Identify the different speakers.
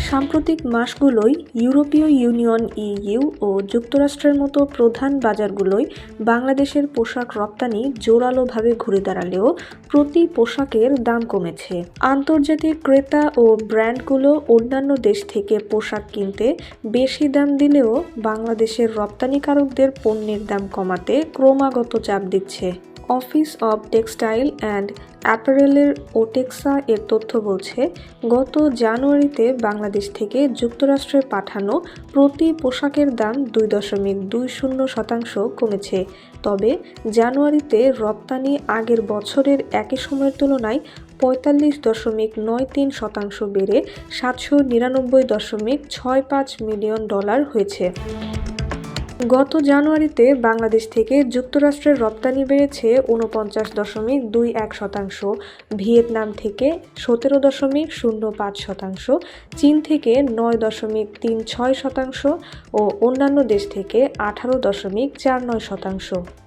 Speaker 1: সাম্প্রতিক মাসগুলোয় ইউরোপীয় union EU ও যুক্তরাষ্ট্রের মতো প্রধান বাজারগুলোয় বাংলাদেশের পোশাক রপ্তানি জোরালোভাবে ঘুরে দাঁড়ালেও প্রতি পোশাকের দাম কমেছে। আন্তর্জাতিক ক্রেতা ও ব্র্যান্ডগুলো অন্যান্য দেশ থেকে পোশাক কিনতে বেশি দাম দিলেও বাংলাদেশের রপ্তানিকারকদের পণ্যের দাম কমাতে ক্রমাগত চাপ দিচ্ছে। অফিস অব টেক্সটাইল অ্যান্ড অ্যাপারেলের ওটেক্সা এর তথ্য বলছে, গত জানুয়ারিতে বাংলাদেশ থেকে যুক্তরাষ্ট্রে পাঠানো প্রতি পোশাকের দাম 2.20% কমেছে। তবে জানুয়ারিতে রপ্তানি আগের বছরের একই সময়ের তুলনায় 45.93% বেড়ে $799.65 মিলিয়ন হয়েছে। গত জানুয়ারিতে বাংলাদেশ থেকে যুক্তরাষ্ট্রের রপ্তানি বেড়েছে 49.21%, ভিয়েতনাম থেকে 17.05%, চীন থেকে 9.36% ও অন্যান্য দেশ থেকে 18.49%।